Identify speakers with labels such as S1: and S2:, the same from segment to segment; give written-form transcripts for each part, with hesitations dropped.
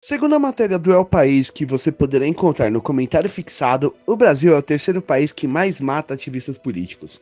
S1: Segundo a matéria do El País, que você poderá encontrar no comentário fixado, o Brasil é o terceiro país que mais mata ativistas políticos.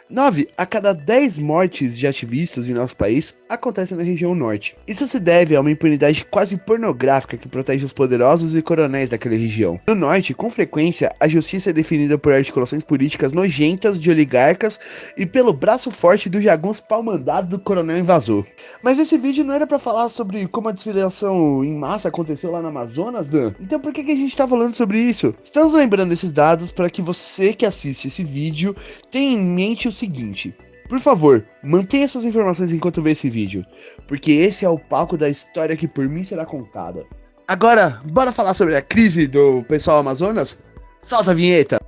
S1: 9 a cada 10 mortes de ativistas em nosso país acontecem na região norte. Isso se deve a uma impunidade quase pornográfica que protege os poderosos e coronéis daquela região. No norte, com frequência, a justiça é definida por articulações políticas nojentas de oligarcas e pelo braço forte do jagunço pau-mandado do coronel invasor. Mas esse vídeo não era pra falar sobre como a desfiliação em massa aconteceu lá no Amazonas, Dan? Então por que a gente tá falando sobre isso? Estamos lembrando esses dados para que você que assiste esse vídeo tenha em mente o seguinte: por favor, mantenha essas informações enquanto vê esse vídeo, porque esse é o palco da história que por mim será contada. Agora, bora falar sobre a crise do pessoal Amazonas? Solta a vinheta!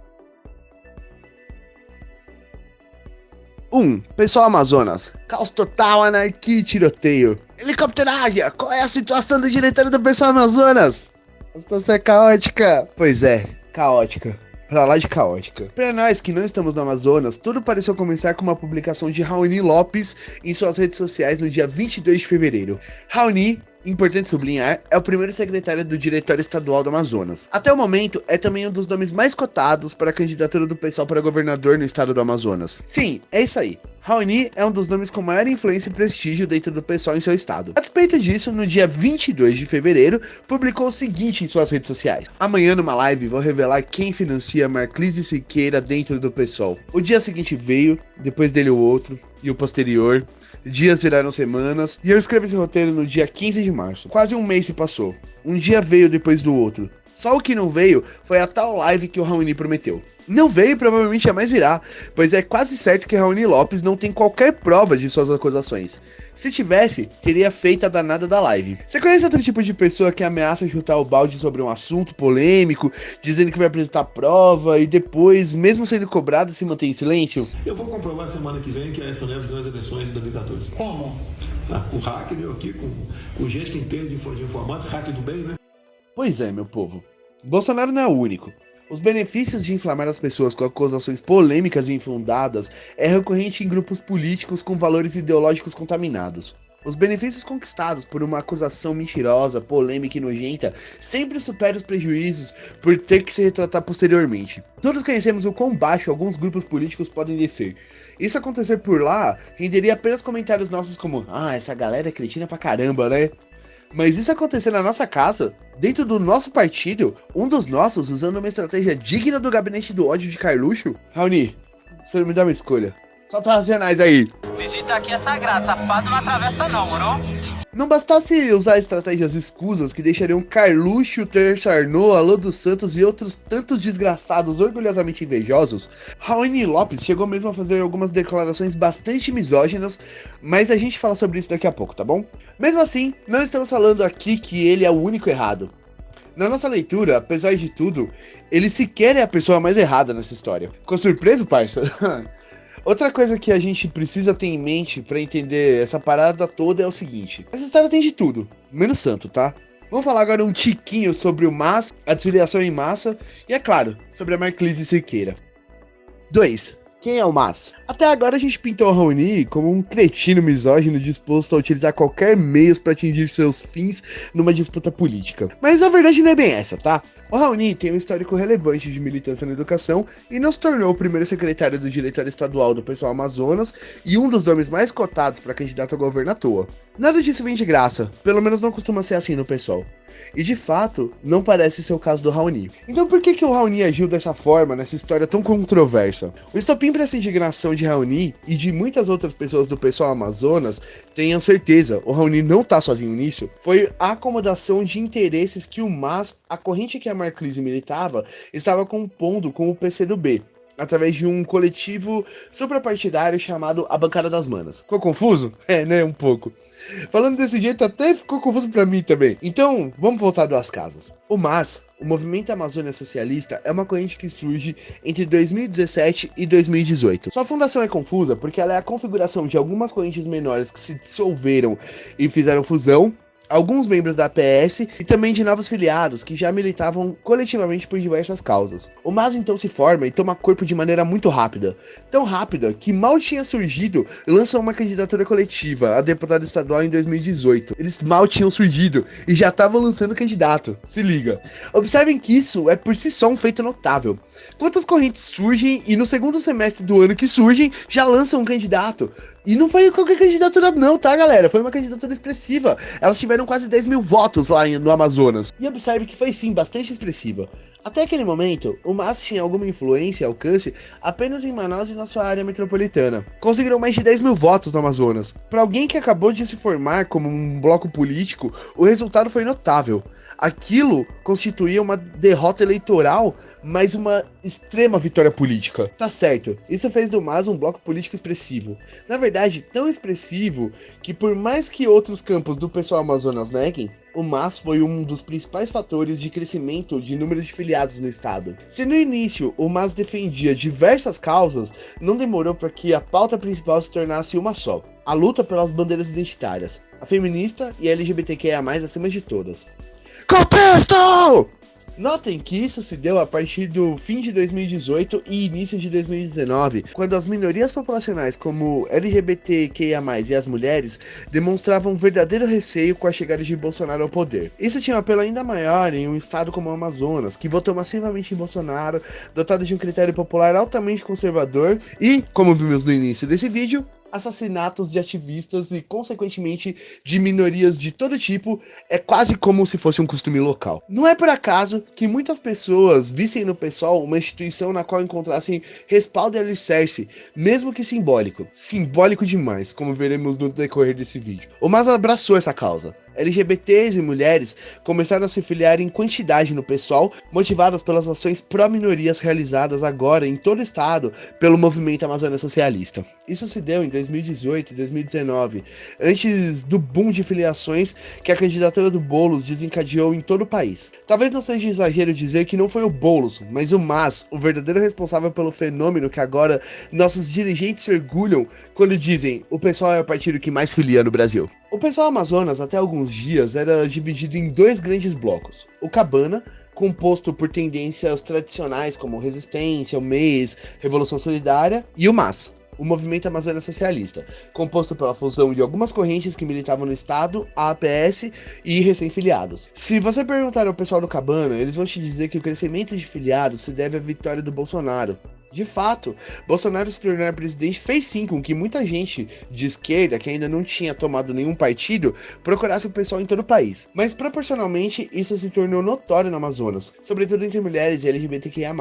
S1: 1. Pessoal Amazonas. Caos total, anarquia e tiroteio. Helicóptero Águia, qual é a situação do diretório do pessoal Amazonas? A situação é caótica. Pois é, caótica. Pra lá de caótica. Pra nós que não estamos no Amazonas, tudo pareceu começar com uma publicação de Raoni Lopes em suas redes sociais no dia 22 de fevereiro. Raoni, importante sublinhar, é o primeiro secretário do Diretório Estadual do Amazonas. Até o momento, é também um dos nomes mais cotados para a candidatura do pessoal para governador no estado do Amazonas. Sim, é isso aí. Raoni é um dos nomes com maior influência e prestígio dentro do pessoal em seu estado. A despeito disso, no dia 22 de fevereiro, publicou o seguinte em suas redes sociais: amanhã numa live vou revelar quem financia Marclise Siqueira dentro do pessoal. O dia seguinte veio, depois dele o outro, e o posterior. Dias viraram semanas, e eu escrevi esse roteiro no dia 15 de março. Quase um mês se passou. Um dia veio depois do outro. Só o que não veio foi a tal live que o Raoni prometeu. Não veio e provavelmente jamais virá, pois é quase certo que Raoni Lopes não tem qualquer prova de suas acusações. Se tivesse, teria feito a danada da live. Você conhece outro tipo de pessoa que ameaça chutar o balde sobre um assunto polêmico, dizendo que vai apresentar prova e depois, mesmo sendo cobrado, se mantém em silêncio?
S2: Eu vou comprovar semana que vem que a Aécio Neves ganhou as eleições de 2014.
S3: Como?
S2: O hacker veio aqui com gente que entende de informática, hacker do bem, né?
S1: Pois é, meu povo. Bolsonaro não é o único. Os benefícios de inflamar as pessoas com acusações polêmicas e infundadas é recorrente em grupos políticos com valores ideológicos contaminados. Os benefícios conquistados por uma acusação mentirosa, polêmica e nojenta sempre superam os prejuízos por ter que se retratar posteriormente. Todos conhecemos o quão baixo alguns grupos políticos podem descer. Isso acontecer por lá renderia apenas comentários nossos como: ah, essa galera é cretina pra caramba, né? Mas isso acontecer na nossa casa, dentro do nosso partido, um dos nossos usando uma estratégia digna do gabinete do ódio de Carluxo? Raoni, você me dá uma escolha. Solta os racionais aí.
S4: Visita aqui é sagrado, safado não atravessa não, moro?
S1: Não bastasse usar estratégias escusas que deixariam Carluxo, Ter Sarnô, Alô dos Santos e outros tantos desgraçados orgulhosamente invejosos, Raoni Lopes chegou mesmo a fazer algumas declarações bastante misóginas, mas a gente fala sobre isso daqui a pouco, tá bom? Mesmo assim, não estamos falando aqui que ele é o único errado. Na nossa leitura, apesar de tudo, ele sequer é a pessoa mais errada nessa história. Ficou surpreso, parça? Outra coisa que a gente precisa ter em mente pra entender essa parada toda é o seguinte: essa história tem de tudo, menos santo, tá? Vamos falar agora um tiquinho sobre o MAS, a desfiliação em massa, e é claro, sobre a Marclise Siqueira. 2. Quem é o MAS? Até agora a gente pintou o Raoni como um cretino misógino disposto a utilizar qualquer meio para atingir seus fins numa disputa política. Mas a verdade não é bem essa, tá? O Raoni tem um histórico relevante de militância na educação e não se tornou o primeiro secretário do Diretório Estadual do Pessoal Amazonas e um dos nomes mais cotados para candidato a governo à toa. Nada disso vem de graça, pelo menos não costuma ser assim no pessoal. E de fato, não parece ser o caso do Raoni. Então por que o Raoni agiu dessa forma nessa história tão controversa? O estopim para essa indignação de Raoni e de muitas outras pessoas do pessoal Amazonas, tenham certeza, o Raoni não tá sozinho nisso, foi a acomodação de interesses que o MAS, a corrente que a Marclise militava, estava compondo com o PCdoB, através de um coletivo suprapartidário chamado A Bancada das Manas. Ficou confuso? É, né? Um pouco. Falando desse jeito, até ficou confuso pra mim também. Então, vamos voltar duas casas. O MAS, o Movimento Amazônia Socialista, é uma corrente que surge entre 2017 e 2018. Sua fundação é confusa porque ela é a configuração de algumas correntes menores que se dissolveram e fizeram fusão, alguns membros da APS e também de novos filiados que já militavam coletivamente por diversas causas. O MAS então se forma e toma corpo de maneira muito rápida, tão rápida que mal tinha surgido, lançam uma candidatura coletiva a deputado estadual em 2018. Eles mal tinham surgido e já estavam lançando candidato, se liga. Observem que isso é por si só um feito notável. Quantas correntes surgem e no segundo semestre do ano que surgem, já lançam um candidato? E não foi qualquer candidatura não, tá, galera? Foi uma candidatura expressiva. Elas tiveram quase 10 mil votos lá no Amazonas. E observe que foi sim, bastante expressiva. Até aquele momento, o MAS tinha alguma influência e alcance apenas em Manaus e na sua área metropolitana. Conseguiram mais de 10 mil votos no Amazonas. Para alguém que acabou de se formar como um bloco político, o resultado foi notável. Aquilo constituía uma derrota eleitoral, mas uma extrema vitória política. Tá certo, isso fez do MAS um bloco político expressivo. Na verdade, tão expressivo que por mais que outros campos do pessoal Amazonas neguem, o MAS foi um dos principais fatores de crescimento de número de filiados no estado. Se no início o MAS defendia diversas causas, não demorou para que a pauta principal se tornasse uma só: a luta pelas bandeiras identitárias, a feminista e a LGBTQIA+, acima de todas. Contexto! Notem que isso se deu a partir do fim de 2018 e início de 2019, quando as minorias populacionais como LGBTQIA+, e as mulheres demonstravam um verdadeiro receio com a chegada de Bolsonaro ao poder. Isso tinha um apelo ainda maior em um estado como o Amazonas, que votou massivamente em Bolsonaro, dotado de um critério popular altamente conservador e, como vimos no início desse vídeo, assassinatos de ativistas e, consequentemente, de minorias de todo tipo, é quase como se fosse um costume local. Não é por acaso que muitas pessoas vissem no PSOL uma instituição na qual encontrassem respaldo e alicerce, mesmo que simbólico. Simbólico demais, como veremos no decorrer desse vídeo. O MAS abraçou essa causa. LGBTs e mulheres começaram a se filiar em quantidade no PSOL, motivadas pelas ações pró-minorias realizadas agora em todo o estado pelo movimento Amazônia Socialista. Isso se deu em 2018 e 2019, antes do boom de filiações que a candidatura do Boulos desencadeou em todo o país. Talvez não seja exagero dizer que não foi o Boulos, mas o MAS, o verdadeiro responsável pelo fenômeno que agora nossos dirigentes se orgulham quando dizem: o PSOL é o partido que mais filia no Brasil. O PSOL Amazonas, até alguns dias, era dividido em dois grandes blocos: o Cabana, composto por tendências tradicionais como Resistência, o MES, Revolução Solidária, e o MAS, o Movimento Amazônia Socialista, composto pela fusão de algumas correntes que militavam no estado, a APS e recém-filiados. Se você perguntar ao pessoal do Cabana, eles vão te dizer que o crescimento de filiados se deve à vitória do Bolsonaro. De fato, Bolsonaro se tornar presidente fez sim com que muita gente de esquerda, que ainda não tinha tomado nenhum partido, procurasse o pessoal em todo o país. Mas proporcionalmente isso se tornou notório no Amazonas, sobretudo entre mulheres e LGBTQIA+.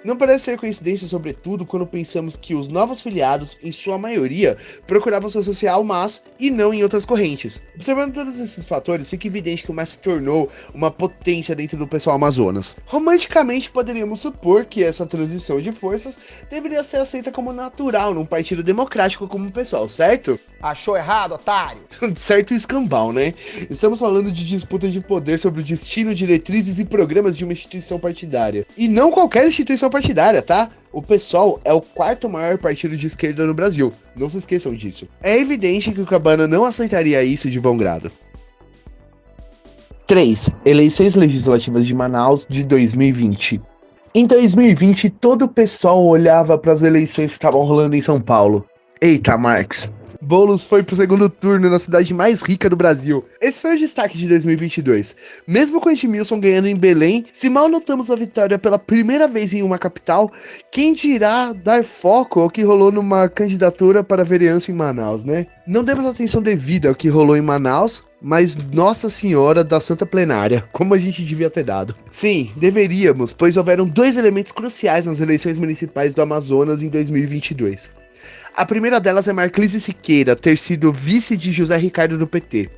S1: Não parece ser coincidência, sobretudo, quando pensamos que os novos filiados, em sua maioria, procuravam se associar ao MAS e não em outras correntes. Observando todos esses fatores, fica evidente que o MAS se tornou uma potência dentro do pessoal Amazonas. Romanticamente, poderíamos supor que essa transição de forças deveria ser aceita como natural num partido democrático como o pessoal, certo?
S3: Achou errado, otário?
S1: Certo escambau, né? Estamos falando de disputa de poder sobre o destino, diretrizes e programas de uma instituição partidária. E não qualquer instituição partidária, tá? O PSOL é o quarto maior partido de esquerda no Brasil. Não se esqueçam disso. É evidente que o Cabana não aceitaria isso de bom grado. 3. Eleições legislativas de Manaus de 2020. Em 2020, todo o PSOL olhava para as eleições que estavam rolando em São Paulo. Eita, Marx. Boulos foi pro segundo turno na cidade mais rica do Brasil. Esse foi o destaque de 2022. Mesmo com Edmilson ganhando em Belém, se mal notamos a vitória pela primeira vez em uma capital, quem dirá dar foco ao que rolou numa candidatura para a vereança em Manaus, né? Não demos atenção devida ao que rolou em Manaus, mas Nossa Senhora da Santa Plenária, como a gente devia ter dado. Sim, deveríamos, pois houveram dois elementos cruciais nas eleições municipais do Amazonas em 2022. A primeira delas é Marclise Siqueira ter sido vice de José Ricardo do PT.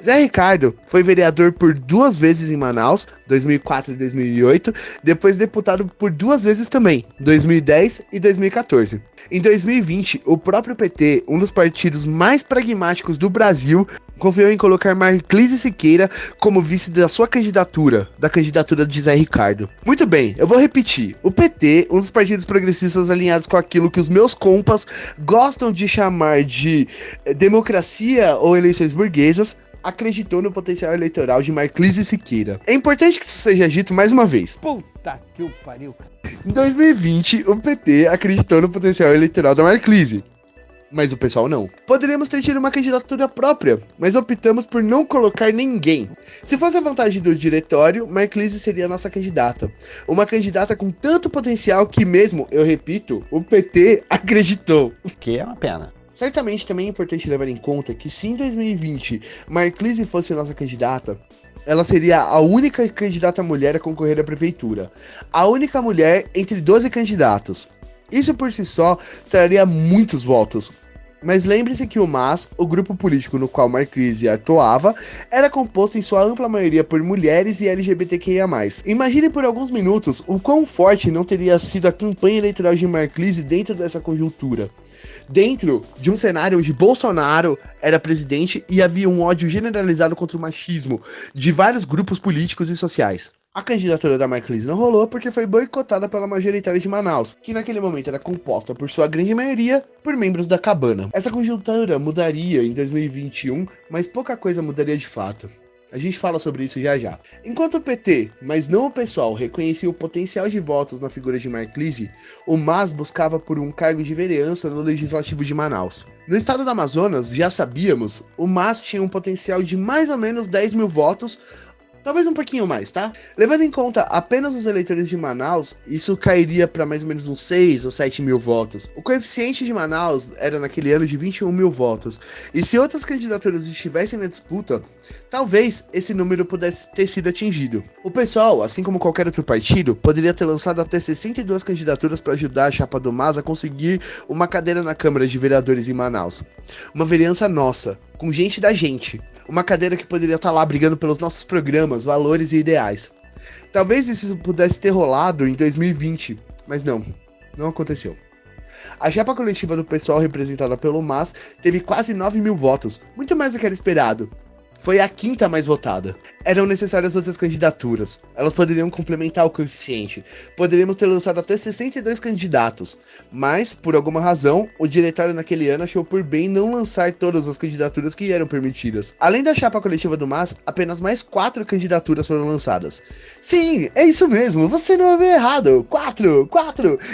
S1: Zé Ricardo foi vereador por 2 vezes em Manaus, 2004 e 2008, depois deputado por 2 vezes também, 2010 e 2014. Em 2020, o próprio PT, um dos partidos mais pragmáticos do Brasil, confiou em colocar Marclise Siqueira como vice da sua candidatura, da candidatura de Zé Ricardo. Muito bem, eu vou repetir. O PT, um dos partidos progressistas alinhados com aquilo que os meus compas gostam de chamar de democracia ou eleições burguesas, acreditou no potencial eleitoral de Marclise Siqueira. É importante que isso seja dito mais uma vez.
S3: Puta que o pariu, cara.
S1: Em 2020, o PT acreditou no potencial eleitoral da Marclise. Mas o pessoal não. Poderíamos ter tido uma candidatura própria, mas optamos por não colocar ninguém. Se fosse a vontade do diretório, Marclise seria a nossa candidata. Uma candidata com tanto potencial que mesmo, eu repito, o PT acreditou.
S3: Que é uma pena.
S1: Certamente também é importante levar em conta que se em 2020 Marclise fosse a nossa candidata, ela seria a única candidata mulher a concorrer à prefeitura. A única mulher entre 12 candidatos. Isso por si só traria muitos votos. Mas lembre-se que o MAS, o grupo político no qual Marclise atuava, era composto em sua ampla maioria por mulheres e LGBTQIA+. Imagine por alguns minutos o quão forte não teria sido a campanha eleitoral de Marclise dentro dessa conjuntura. Dentro de um cenário onde Bolsonaro era presidente e havia um ódio generalizado contra o machismo de vários grupos políticos e sociais. A candidatura da Marclise não rolou porque foi boicotada pela majoritária de Manaus, que naquele momento era composta por sua grande maioria por membros da cabana. Essa conjuntura mudaria em 2021, mas pouca coisa mudaria de fato. A gente fala sobre isso já já. Enquanto o PT, mas não o pessoal, reconhecia o potencial de votos na figura de Marclise, o MAS buscava por um cargo de vereança no Legislativo de Manaus. No estado do Amazonas, já sabíamos, o MAS tinha um potencial de mais ou menos 10 mil votos, talvez um pouquinho mais, tá? Levando em conta apenas os eleitores de Manaus, isso cairia para mais ou menos uns 6 ou 7 mil votos. O coeficiente de Manaus era naquele ano de 21 mil votos. E se outras candidaturas estivessem na disputa, talvez esse número pudesse ter sido atingido. O PSOL, assim como qualquer outro partido, poderia ter lançado até 62 candidaturas para ajudar a chapa do MAS a conseguir uma cadeira na Câmara de Vereadores em Manaus. Uma vereança nossa, com gente da gente. Uma cadeira que poderia estar lá brigando pelos nossos programas, valores e ideais. Talvez isso pudesse ter rolado em 2020, mas não aconteceu. A chapa coletiva do pessoal representada pelo MAS teve quase 9 mil votos, muito mais do que era esperado. Foi a quinta mais votada. Eram necessárias outras candidaturas. Elas poderiam complementar o coeficiente. Poderíamos ter lançado até 62 candidatos. Mas, por alguma razão, o diretório naquele ano achou por bem não lançar todas as candidaturas que eram permitidas. Além da chapa coletiva do MAS, apenas mais 4 candidaturas foram lançadas. Sim, é isso mesmo, você não ouviu errado. 4!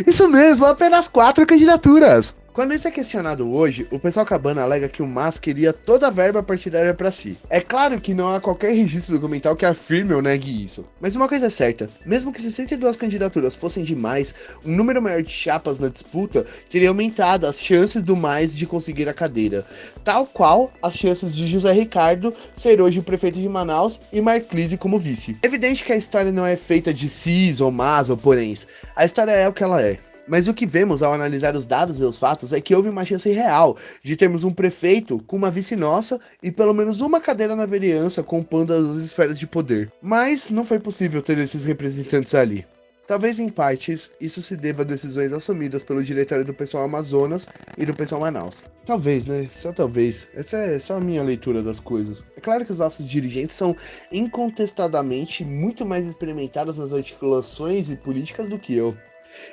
S1: Isso mesmo, apenas 4 candidaturas. Quando isso é questionado hoje, o pessoal cabana alega que o MAS queria toda a verba partidária para si. É claro que não há qualquer registro documental que afirme ou negue isso. Mas uma coisa é certa, mesmo que 62 candidaturas fossem demais, um número maior de chapas na disputa teria aumentado as chances do MAS de conseguir a cadeira. Tal qual as chances de José Ricardo ser hoje o prefeito de Manaus e Marclise como vice. É evidente que a história não é feita de sis ou mas ou poréns. A história é o que ela é. Mas o que vemos ao analisar os dados e os fatos é que houve uma chance real de termos um prefeito com uma vice nossa e pelo menos uma cadeira na vereança compondo as esferas de poder. Mas não foi possível ter esses representantes ali. Talvez em partes isso se deva a decisões assumidas pelo diretório do pessoal Amazonas e do pessoal Manaus. Talvez, né? Só talvez. Essa é só a minha leitura das coisas. É claro que os nossos dirigentes são incontestadamente muito mais experimentados nas articulações e políticas do que eu.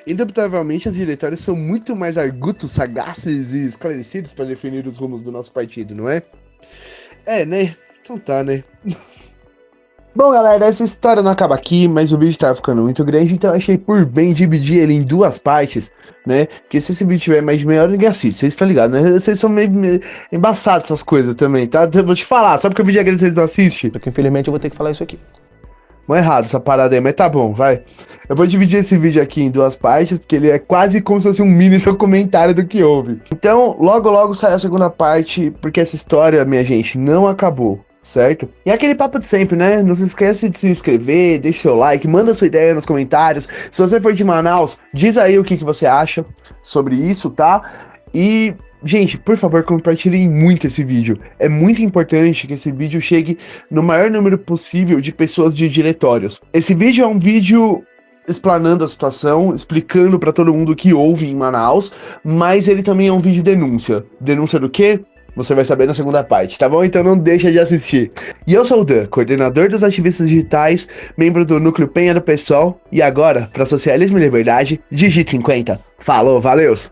S1: Indubitavelmente, os diretórios são muito mais argutos, sagazes e esclarecidos para definir os rumos do nosso partido, não é? É, né? Então tá, né? Bom, galera, essa história não acaba aqui, mas o vídeo tá ficando muito grande, então eu achei por bem dividir ele em 2 partes, né? Porque se esse vídeo tiver mais de meia hora, ninguém assiste, vocês estão ligados, né? Vocês são meio embaçados essas coisas também, tá? Eu vou te falar, só porque o vídeo é grande vocês não assistem?
S3: Porque infelizmente eu vou ter que falar isso aqui.
S1: Não é errado essa parada aí, mas tá bom, vai. Eu vou dividir esse vídeo aqui em 2 partes, porque ele é quase como se fosse um mini documentário do que houve. Então, logo sai a segunda parte, porque essa história, minha gente, não acabou, certo? E é aquele papo de sempre, né? Não se esquece de se inscrever, deixa seu like, manda sua ideia nos comentários. Se você for de Manaus, diz aí o que você acha sobre isso, tá? E, gente, por favor, compartilhem muito esse vídeo. É muito importante que esse vídeo chegue no maior número possível de pessoas de diretórios. Esse vídeo é um vídeo explanando a situação, explicando pra todo mundo o que houve em Manaus, mas ele também é um vídeo denúncia. Denúncia do quê? Você vai saber na segunda parte, tá bom? Então não deixa de assistir. E eu sou o Dan, coordenador dos ativistas digitais, membro do Núcleo Penha do PSOL, e agora, para Socialismo e Liberdade, digite 50. Falou, valeus!